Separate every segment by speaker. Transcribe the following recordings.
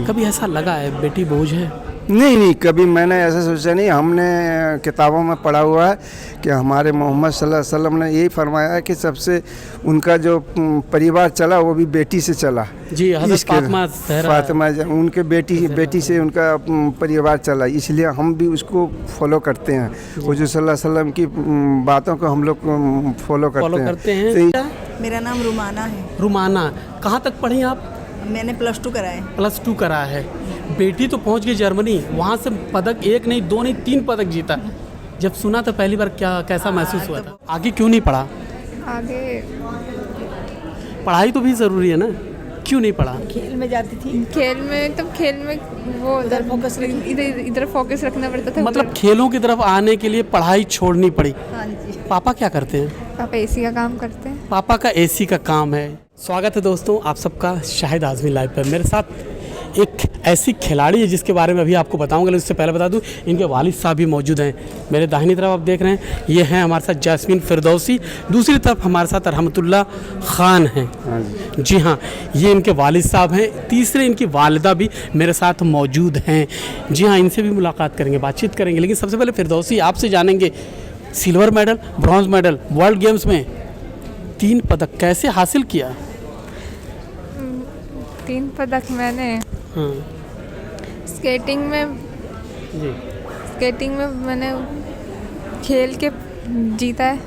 Speaker 1: कभी ऐसा लगा है बेटी बोझ है?
Speaker 2: नहीं नहीं, कभी मैंने ऐसा सोचा नहीं। हमने किताबों में पढ़ा हुआ है कि हमारे मोहम्मद सल्लल्लाहु अलैहि वसल्लम ने यही फरमाया है कि सबसे उनका जो परिवार चला वो भी बेटी से चला।
Speaker 1: जी, हज़रत
Speaker 2: फातिमा उनके बेटी से उनका परिवार चला, इसलिए हम भी उसको फॉलो करते हैं। हुजूर सल्लल्लाहु अलैहि वसल्लम की बातों को हम लोग फॉलो करते हैं।
Speaker 3: मेरा नाम रुमाना है।
Speaker 1: रुमाना, कहाँ तक पढ़ी आप?
Speaker 3: मैंने +2 करा है।
Speaker 1: +2 करा है। बेटी तो पहुंच गई जर्मनी, वहाँ से पदक 1 नहीं 2 नहीं 3 पदक जीता। जब सुना था पहली बार कैसा महसूस हुआ था? आगे क्यों नहीं पढ़ा?
Speaker 4: आगे
Speaker 1: पढ़ाई तो भी ज़रूरी है ना, क्यों नहीं पढ़ा?
Speaker 3: खेल में जाती थी।
Speaker 4: खेल में वो इधर फोकस रखना पड़ता था।
Speaker 1: मतलब खेलों की तरफ आने के लिए पढ़ाई छोड़नी पड़ी।
Speaker 3: हाँ जी।
Speaker 1: पापा क्या करते हैं?
Speaker 4: पापा एसी का काम करते हैं।
Speaker 1: पापा का एसी का काम है। स्वागत है दोस्तों आप सबका शाहिद आज़मी लाइव पर। मेरे साथ एक ऐसी खिलाड़ी है जिसके बारे में अभी आपको बताऊंगा, लेकिन उससे पहले बता दूं इनके वालिद साहब भी मौजूद हैं। मेरे दाहिनी तरफ आप देख रहे हैं, ये हैं हमारे साथ जैस्मीन फिरदौसी, दूसरी तरफ हमारे साथ रहमतुल्लाह खान हैं। जी हाँ, ये इनके वालिद साहब हैं। तीसरे इनकी वालिदा भी मेरे साथ मौजूद हैं। जी हाँ, इनसे भी मुलाकात करेंगे, बातचीत करेंगे। लेकिन सबसे पहले फिरदौसी आपसे जानेंगे, silver medal, bronze medal world games में 3 पदक कैसे हासिल किया?
Speaker 4: 3 पदक मैंने स्केटिंग में मैंने खेल के जीता है।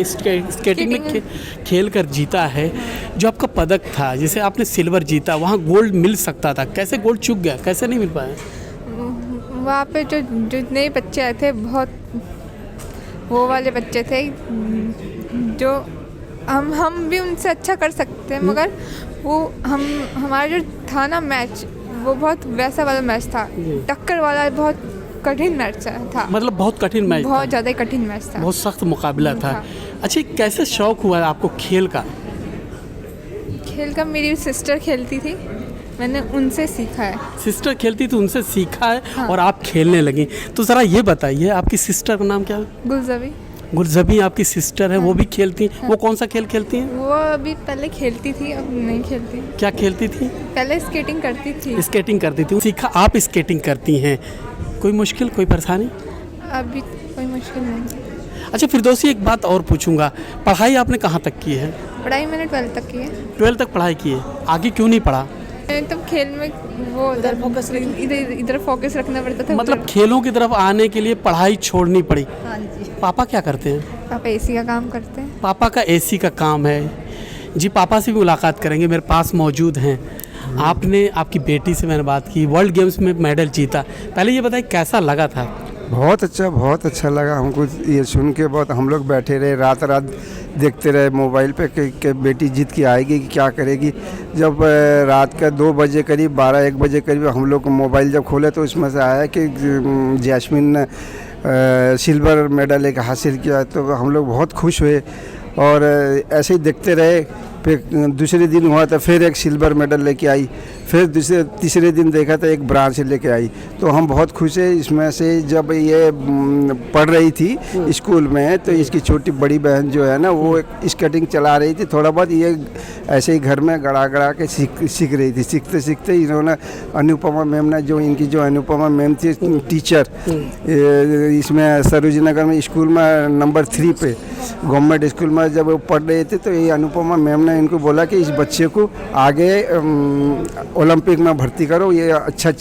Speaker 1: स्केटिंग में खेल कर जीता है। जो आपका पदक था, जिसे आपने सिल्वर जीता, वहाँ गोल्ड मिल सकता था, कैसे गोल्ड चूक गया, कैसे नहीं मिल पाया?
Speaker 4: वहाँ पे जो नए बच्चे आए थे, बहुत वो वाले बच्चे थे जो हम भी उनसे अच्छा कर सकते हैं, मगर वो हमारा जो था ना मैच, वो बहुत वैसा वाला मैच था, टक्कर वाला, बहुत कठिन मैच था।
Speaker 1: मतलब बहुत कठिन मैच,
Speaker 4: बहुत ज़्यादा कठिन मैच था,
Speaker 1: बहुत सख्त मुकाबला था। अच्छा, कैसे शौक हुआ आपको खेल का?
Speaker 4: मेरी सिस्टर खेलती थी, मैंने उनसे सीखा है।
Speaker 1: सिस्टर खेलती थी, उनसे सीखा है।
Speaker 4: हाँ।
Speaker 1: और आप खेलने लगी। तो ज़रा ये बताइए, आपकी सिस्टर का नाम क्या है? गुलजबी आपकी सिस्टर है। हाँ। वो भी खेलती हैं। हाँ। वो कौन सा खेल खेलती हैं?
Speaker 4: वो अभी पहले खेलती थी, अब नहीं खेलती।
Speaker 1: क्या खेलती थी?
Speaker 4: पहले स्केटिंग करती थी।
Speaker 1: स्केटिंग करती थी, सीखा। आप स्केटिंग करती हैं, कोई मुश्किल, कोई परेशानी?
Speaker 4: अभी कोई मुश्किल नहीं।
Speaker 1: अच्छा फिरदौसी, एक बात और पूछूंगा, पढ़ाई आपने कहाँ तक की है?
Speaker 4: पढ़ाई मैंने 12 तक की है।
Speaker 1: 12 तक पढ़ाई की है, आगे क्यों नहीं पढ़ा?
Speaker 4: तब खेल में वो इधर फोकस रखना पड़ता था।
Speaker 1: मतलब खेलों की तरफ आने के लिए पढ़ाई छोड़नी पड़ी।
Speaker 3: हाँ जी।
Speaker 1: पापा क्या करते हैं?
Speaker 4: पापा एसी का काम करते हैं।
Speaker 1: पापा का एसी का काम है। जी, पापा से भी मुलाकात करेंगे, मेरे पास मौजूद हैं। आपने, आपकी बेटी से मैंने बात की, वर्ल्ड गेम्स में मेडल जीता। पहले ये बताइए कैसा लगा था?
Speaker 2: बहुत अच्छा लगा हमको ये सुन के। बहुत हम लोग बैठे रहे, रात देखते रहे मोबाइल पे कि बेटी जीत के आएगी कि क्या करेगी। जब रात का 2 बजे करीब, 12-1 बजे करीब हम लोग मोबाइल जब खोले तो उसमें से आया कि जैस्मीन ने सिल्वर मेडल एक हासिल किया। तो हम लोग बहुत खुश हुए और ऐसे ही देखते रहे। फिर दूसरे दिन हुआ तो फिर एक सिल्वर मेडल लेके आई, फिर तीसरे दिन देखा तो एक ब्रांज लेके आई। तो हम बहुत खुश है इसमें से। जब ये पढ़ रही थी स्कूल में तो इसकी छोटी बड़ी बहन जो है ना, वो स्केटिंग चला रही थी थोड़ा बहुत, ये ऐसे ही घर में गड़ा के सीख रही थी। सीखते सीखते इन्होंने अनुपमा मैम ने, जो इनकी जो अनुपमा मैम थी टीचर, इसमें सरोजी नगर में स्कूल में नंबर 3 पे गवर्नमेंट स्कूल में जब वो पढ़ रहे थे, तो ये अनुपमा मैम ने इनको बोला कि इस बच्चे को आगे ओलंपिक में भर्ती करो, ये अच्छा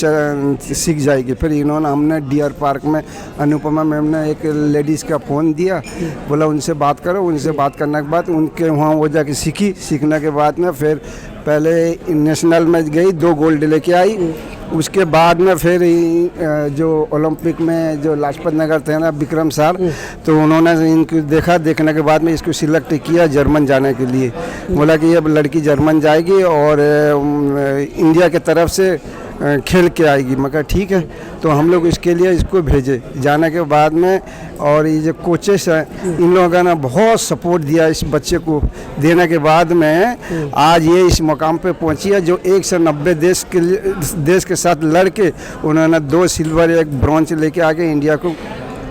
Speaker 2: सीख जाएगी। फिर इन्होंने, हमने डियर पार्क में अनुपमा मैम ने एक लेडीज़ का फ़ोन दिया, बोला उनसे बात करो। उनसे बात करने के बाद उनके वहाँ वो जाके सीखने के बाद में फिर पहले नेशनल में गई, 2 गोल्ड लेके आई। उसके बाद में फिर जो ओलंपिक में जो लाजपत नगर थे ना विक्रम सर, तो उन्होंने इनको देखने के बाद में इसको सिलेक्ट किया जर्मन जाने के लिए। बोला कि ये लड़की जर्मन जाएगी और इंडिया के तरफ से खेल के आएगी। मगर ठीक है, तो हम लोग इसके लिए इसको भेजे। जाने के बाद में और ये जो कोचेस हैं, इन लोगों ने बहुत सपोर्ट दिया इस बच्चे को। देने के बाद में आज ये इस मुकाम पे पहुंची है, जो 190 देश के साथ लड़ के उन्होंने 2 सिल्वर 1 ब्रॉन्ज लेके आके इंडिया को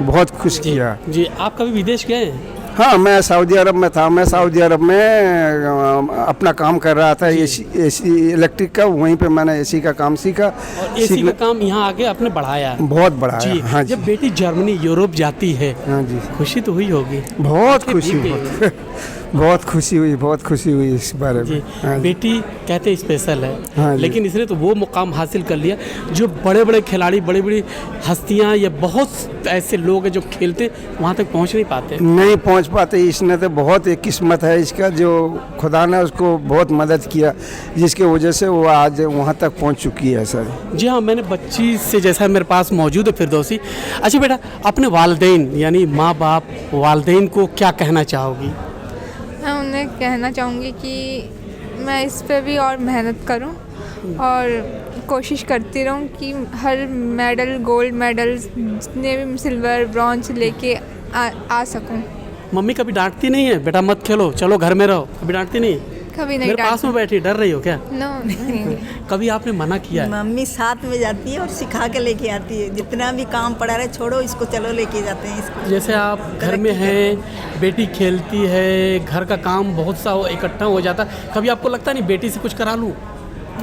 Speaker 2: बहुत खुश किया।
Speaker 1: जी, आप कभी विदेश गए?
Speaker 2: हाँ, मैं सऊदी अरब में था। मैं सऊदी अरब में अपना काम कर रहा था, एसी इलेक्ट्रिक का। वहीं पे मैंने एसी का काम सीखा।
Speaker 1: और एसी का काम यहाँ आके आपने बढ़ाया है।
Speaker 2: बहुत बड़ा
Speaker 1: जी।
Speaker 2: है। हाँ जी।
Speaker 1: जब बेटी जर्मनी यूरोप जाती है,
Speaker 2: हाँ जी,
Speaker 1: खुशी तो हुई होगी।
Speaker 2: बहुत खुशी
Speaker 1: भीग
Speaker 2: हुई। बहुत खुशी हुई इस बारे
Speaker 1: जी।
Speaker 2: में। हाँ जी।
Speaker 1: बेटी कहते हैं स्पेशल है,
Speaker 2: हाँ जी।
Speaker 1: लेकिन इसने तो वो मुकाम हासिल कर लिया जो बड़े बड़े खिलाड़ी, बड़ी बड़ी हस्तियां या बहुत ऐसे लोग हैं जो खेलते वहाँ तक पहुँच नहीं पाते।
Speaker 2: नहीं पहुंच पाते। इसने तो बहुत एक किस्मत है इसका, जो खुदा ने उसको बहुत मदद किया, जिसकी वजह से वो आज वहाँ तक पहुँच चुकी है सर।
Speaker 1: जी हाँ, मैंने बच्ची से, जैसा मेरे पास मौजूद है फिरदौसी। अच्छा बेटा, अपने वालिदैन यानी माँ बाप वालिदैन को क्या कहना चाहोगी?
Speaker 4: मैं उन्हें कहना चाहूँगी कि मैं इस पे भी और मेहनत करूँ और कोशिश करती रहूँ कि हर मेडल, गोल्ड मेडल, जितने भी सिल्वर, ब्रॉन्ज लेके आ सकूँ।
Speaker 1: मम्मी कभी डांटती नहीं है, बेटा मत खेलो, चलो घर में रहो? कभी डांटती नहीं?
Speaker 4: कभी नहीं
Speaker 1: मेरे पास में बैठी, डर रही हो क्या?
Speaker 4: नो नहीं।
Speaker 1: कभी आपने मना किया है?
Speaker 3: मम्मी साथ में जाती है और सिखा के लेके आती है। जितना भी काम पड़ा रहे छोड़ो इसको, चलो लेके जाते हैं इसको।
Speaker 1: जैसे आप घर में हैं, बेटी खेलती है, घर का काम बहुत सा इकट्ठा हो जाता, कभी आपको लगता नहीं बेटी से कुछ करा लूँ?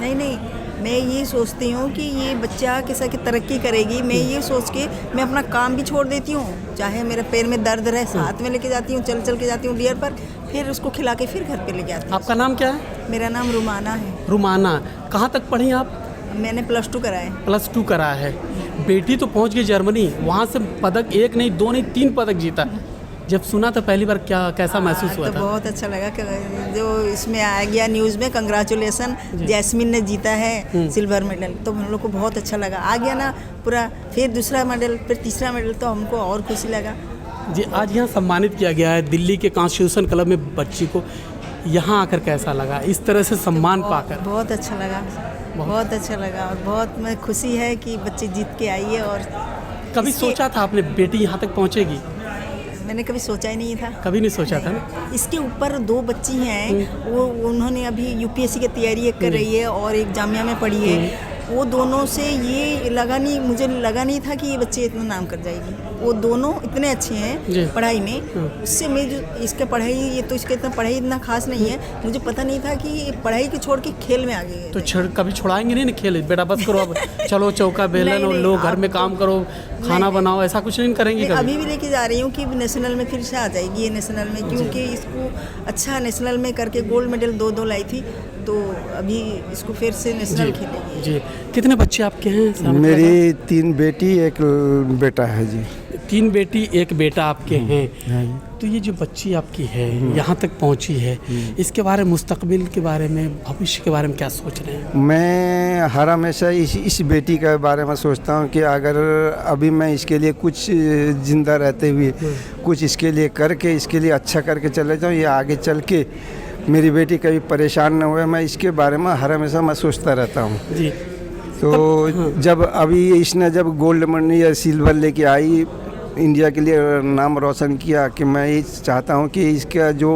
Speaker 3: नहीं, मैं ये सोचती हूँ कि ये बच्चा कैसा कि तरक्की करेगी। मैं ये सोच के मैं अपना काम भी छोड़ देती हूँ, चाहे मेरे पैर में दर्द रहे, साथ में लेके जाती हूँ, चल के जाती हूँ डियर पर, फिर उसको खिला के फिर घर पे लेके आती हूँ।
Speaker 1: आपका नाम क्या है?
Speaker 3: मेरा नाम रुमाना है।
Speaker 1: रुमाना। कहाँ तक पढ़ी आप?
Speaker 3: मैंने +2 करा है।
Speaker 1: +2 करा है। बेटी तो पहुँच गई जर्मनी, वहाँ से पदक 1 नहीं 2 नहीं 3 पदक जीता। जब सुना था पहली बार, कैसा महसूस हुआ
Speaker 3: तो
Speaker 1: था?
Speaker 3: बहुत अच्छा लगा कि जो इसमें आ गया न्यूज़ में, कंग्रेचुलेसन, जैस्मिन ने जीता है सिल्वर मेडल, तो हम लोग को बहुत अच्छा लगा। आ गया ना पूरा, फिर दूसरा मेडल, फिर तीसरा मेडल, तो हमको और खुशी लगा।
Speaker 1: जी, आज यहाँ सम्मानित किया गया है दिल्ली के कॉन्स्टिट्यूशन क्लब में बच्ची को। यहाँ आकर कैसा लगा इस तरह से सम्मान पाकर?
Speaker 3: बहुत अच्छा लगा, बहुत अच्छा लगा और बहुत मैं खुशी है कि बच्ची जीत के आई है। और
Speaker 1: कभी सोचा था आपने बेटी यहाँ तक पहुँचेगी?
Speaker 3: मैंने कभी सोचा ही नहीं था।
Speaker 1: कभी नहीं सोचा था ना?
Speaker 3: इसके ऊपर 2 बच्ची हैं, वो उन्होंने अभी यूपीएससी की तैयारी एक कर रही है और एक जामिया में पढ़ी है। वो दोनों से ये मुझे लगा नहीं था कि ये बच्चे इतना नाम कर जाएगी। वो दोनों इतने अच्छे हैं पढ़ाई में। उससे मैं जो इसका पढ़ाई, ये तो इसका इतना पढ़ाई इतना खास नहीं है, मुझे पता नहीं था कि ये पढ़ाई को छोड़ के खेल में आ गई है।
Speaker 1: तो कभी छुड़ाएंगे नहीं ना खेल? बेटा बस करो अब, चलो चौका बेलन और लो, घर में काम करो, खाना बनाओ, ऐसा कुछ नहीं करेंगे कभी?
Speaker 3: अभी भी लेके जा रही हूँ कि नेशनल में फिर से आ जाएगी ये नेशनल में, क्योंकि इसको अच्छा नेशनल में करके गोल्ड मेडल 2 लाई थी, तो अभी इसको फिर से नेशनल खेलेगी।
Speaker 1: जी। कितने बच्चे आपके हैं?
Speaker 2: मेरी 3 बेटी 1 बेटा है जी।
Speaker 1: 3 बेटी 1 बेटा आपके हैं। तो ये जो बच्ची आपकी है यहाँ तक पहुँची है, इसके बारे में, मुस्तकबिल के बारे में, भविष्य के बारे में क्या सोच रहे हैं?
Speaker 2: मैं हर हमेशा इस बेटी के बारे में सोचता हूँ कि अगर अभी मैं इसके लिए कुछ ज़िंदा रहते हुए कुछ इसके लिए करके, इसके लिए अच्छा करके चले जाऊँ, या आगे चल के मेरी बेटी कभी परेशान न हुए, मैं इसके बारे में हर हमेशा मैं सोचता रहता हूँ
Speaker 1: जी।
Speaker 2: तो जब अभी इसने जब गोल्ड मेडल या सिल्वर लेके आई, इंडिया के लिए नाम रोशन किया, कि मैं ये चाहता हूँ कि इसका जो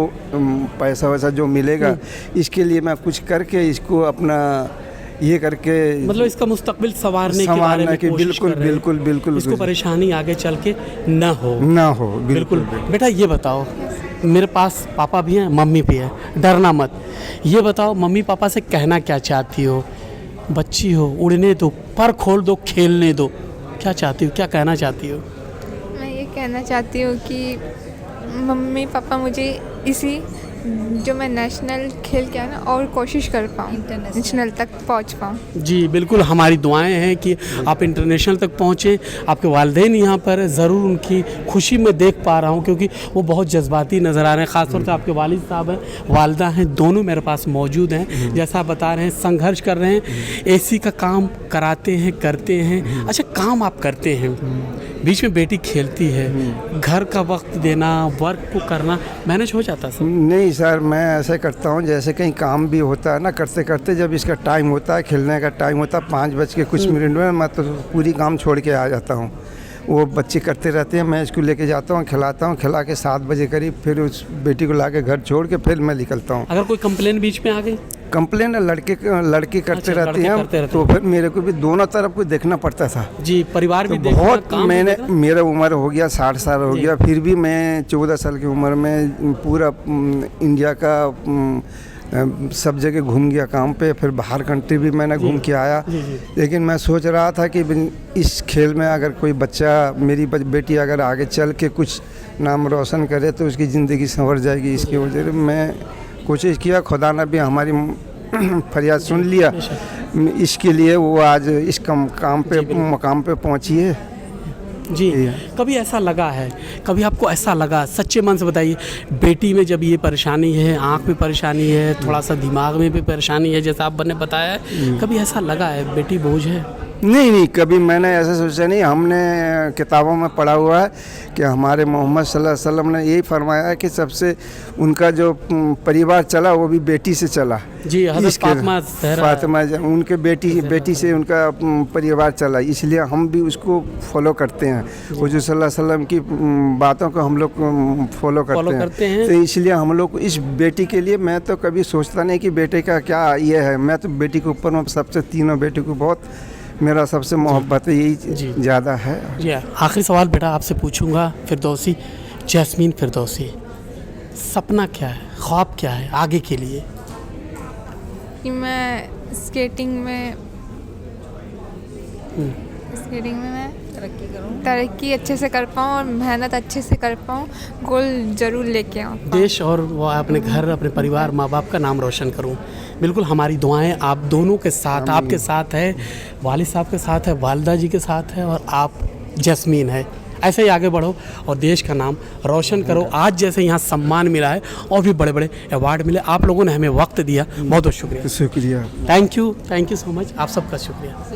Speaker 2: पैसा वैसा जो मिलेगा, इसके लिए मैं कुछ करके इसको अपना ये करके,
Speaker 1: मतलब इसका मुस्तकबिल संवारने के बारे में कोशिश कर रहे हैं।
Speaker 2: बिल्कुल
Speaker 1: इसको परेशानी आगे चल के न हो।
Speaker 2: बिल्कुल।
Speaker 1: बेटा ये बताओ, मेरे पास पापा भी हैं, मम्मी भी है, डरना मत। ये बताओ, मम्मी पापा से कहना क्या चाहती हो? बच्ची हो, उड़ने दो, पर खोल दो, खेलने दो, क्या चाहती हो, क्या कहना चाहती हो?
Speaker 4: मैं ये कहना चाहती हूँ कि मम्मी पापा मुझे इसी जो मैं नेशनल खेल के आया ना, और कोशिश कर पाऊँ, नेशनल तक पहुँच पाऊँ। जी
Speaker 1: बिल्कुल, हमारी दुआएं हैं कि आप इंटरनेशनल तक पहुँचें। आपके वालिदैन यहाँ पर ज़रूर, उनकी खुशी में देख पा रहा हूँ, क्योंकि वो बहुत जज्बाती नज़र आ रहे हैं। ख़ासतौर से आपके वालिद साहब हैं, वालदा हैं, दोनों मेरे पास मौजूद हैं। जैसा आप बता रहे हैं, संघर्ष कर रहे हैं, एसी का काम कराते हैं, करते हैं। अच्छा, काम आप करते हैं, बीच में बेटी खेलती है, घर का वक्त देना, वर्क को करना मैनेज हो जाता है?
Speaker 2: नहीं सर, मैं ऐसे करता हूँ, जैसे कहीं काम भी होता है ना, करते करते जब इसका टाइम होता है, खेलने का टाइम होता है, 5 बज के कुछ मिनट में मैं तो पूरी काम छोड़ के आ जाता हूँ। वो बच्चे करते रहते हैं, मैं इसको लेके जाता हूँ, खिलाता हूँ, खिला के 7 बजे करीब फिर उस बेटी को ला के घर छोड़ के फिर मैं निकलता हूँ।
Speaker 1: अगर कोई कंप्लेन बीच में आ गई?
Speaker 2: कंप्लेन लड़के करते
Speaker 1: अच्छा,
Speaker 2: रहते
Speaker 1: लड़के करते
Speaker 2: हैं,
Speaker 1: रहते
Speaker 2: तो फिर मेरे को भी दोनों तरफ को देखना पड़ता था।
Speaker 1: जी, परिवार भी
Speaker 2: तो
Speaker 1: देखना,
Speaker 2: बहुत
Speaker 1: काम भी
Speaker 2: मैंने
Speaker 1: देखना।
Speaker 2: मेरा उम्र हो गया 60 साल हो
Speaker 1: जी।
Speaker 2: गया, फिर भी मैं 14 साल की उम्र में पूरा इंडिया का सब जगह घूम गया काम पे, फिर बाहर कंट्री भी मैंने घूम के आया।
Speaker 1: जी, जी।
Speaker 2: लेकिन मैं सोच रहा था कि इस खेल में अगर कोई बच्चा, मेरी बेटी अगर आगे चल के कुछ नाम रोशन करे तो उसकी ज़िंदगी संवर जाएगी। इसकी वजह से मैं कोशिश किया, खुदा ने भी हमारी फरियाद सुन लिया। इसके लिए वो आज इस काम पे मकाम पे पहुंची है।
Speaker 1: जी, कभी ऐसा लगा है, कभी आपको ऐसा लगा, सच्चे मन से बताइए, बेटी में जब ये परेशानी है, आँख में परेशानी है, थोड़ा सा दिमाग में भी परेशानी है, जैसा आपने बताया है, कभी ऐसा लगा है बेटी बोझ है?
Speaker 2: नहीं, कभी मैंने ऐसा सोचा नहीं। हमने किताबों में पढ़ा हुआ है कि हमारे मोहम्मद सल्लल्लाहु अलैहि वसल्लम ने यही फरमाया है कि सबसे उनका जो परिवार चला वो भी बेटी से चला।
Speaker 1: जी, हज़रत फातिमा
Speaker 2: फातिमा उनके बेटी से उनका परिवार चला, इसलिए हम भी उसको फॉलो करते हैं। हुज़ूर सल्लल्लाहु अलैहि वसल्लम की बातों को हम लोग फॉलो करते हैं। तो इसलिए हम लोग इस बेटी के लिए, मैं तो कभी सोचता नहीं कि बेटे का क्या ये है, मैं तो बेटी के ऊपर सबसे, तीनों बेटी को बहुत मेरा सबसे मोहब्बत यही ज़्यादा है।
Speaker 1: जी, आखिरी सवाल बेटा आपसे पूछूंगा, फिरदौसी, जैस्मीन फिरदौसी, सपना क्या है, ख्वाब क्या है आगे के लिए?
Speaker 4: कि मैं स्केटिंग में मैं तरक्की अच्छे से कर पाऊँ और मेहनत अच्छे से कर पाऊँ, गोल ज़रूर लेके आऊँ।
Speaker 1: देश और वो अपने घर, अपने परिवार, माँ बाप का नाम रोशन करूँ। बिल्कुल, हमारी दुआएं आप दोनों के साथ, आपके साथ है, वालिद साहब के साथ है, वालिदा जी के साथ है, और आप जैस्मीन है। ऐसे ही आगे बढ़ो और देश का नाम रोशन करो। आज जैसे यहाँ सम्मान मिला है और भी बड़े बड़े अवार्ड मिले, आप लोगों ने हमें वक्त दिया, बहुत बहुत शुक्रिया।
Speaker 2: शुक्रिया।
Speaker 1: थैंक यू सो मच, आप सबका शुक्रिया।